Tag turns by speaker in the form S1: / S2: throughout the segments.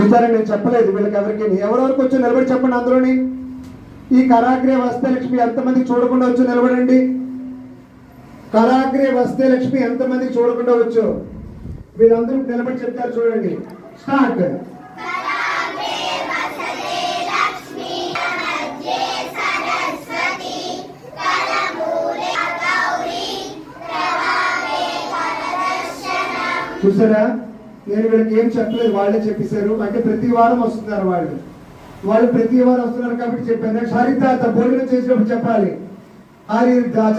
S1: చూసారా, నేను చెప్పలేదు వీళ్ళకి ఎవరికి. ఎవరెవరికి వచ్చి నిలబడి చెప్పండి అందులోని. ఈ కరాగ్రే వస్తే లక్ష్మి ఎంతమందికి చూడకుండా వచ్చి నిలబడండి. కరాగ్రే వస్తే లక్ష్మి ఎంతమందికి చూడకుండా వచ్చు. వీళ్ళందరూ నిలబడి చెప్తారు చూడండి. స్టార్ట్. చూసారా, నేను వీళ్ళకి ఏం చెప్పలేదు, వాళ్ళే చెప్పేశారు. అంటే ప్రతి వారం వస్తున్నారు వాళ్ళు ప్రతి వారం వస్తున్నారు కాబట్టి చెప్పాను. హరిదాత భోజనం చేసినప్పుడు చెప్పాలి.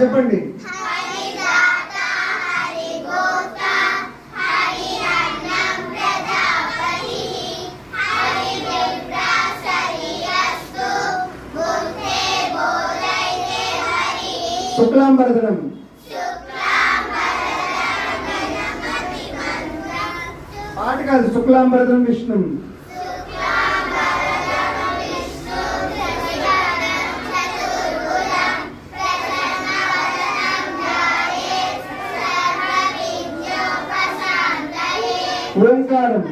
S1: చెప్పండి. శుక్లాంబరధరం పాట కాదు, శుక్లాంబరధరం విష్ణు. ఓంకారం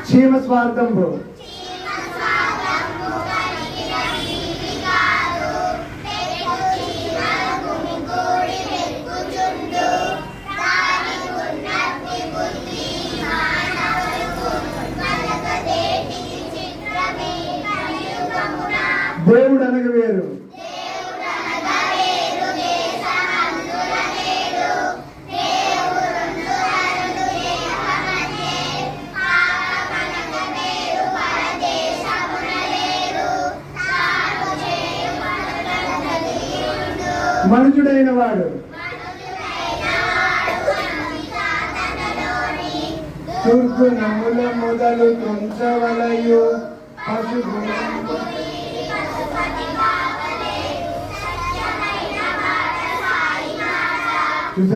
S1: క్షేమ స్వార్థంభు దేవుడు అనగ వేరు మనుజుడైన వాడు దుర్గుణముల మొదలు తుంచవలయు పశుగుణము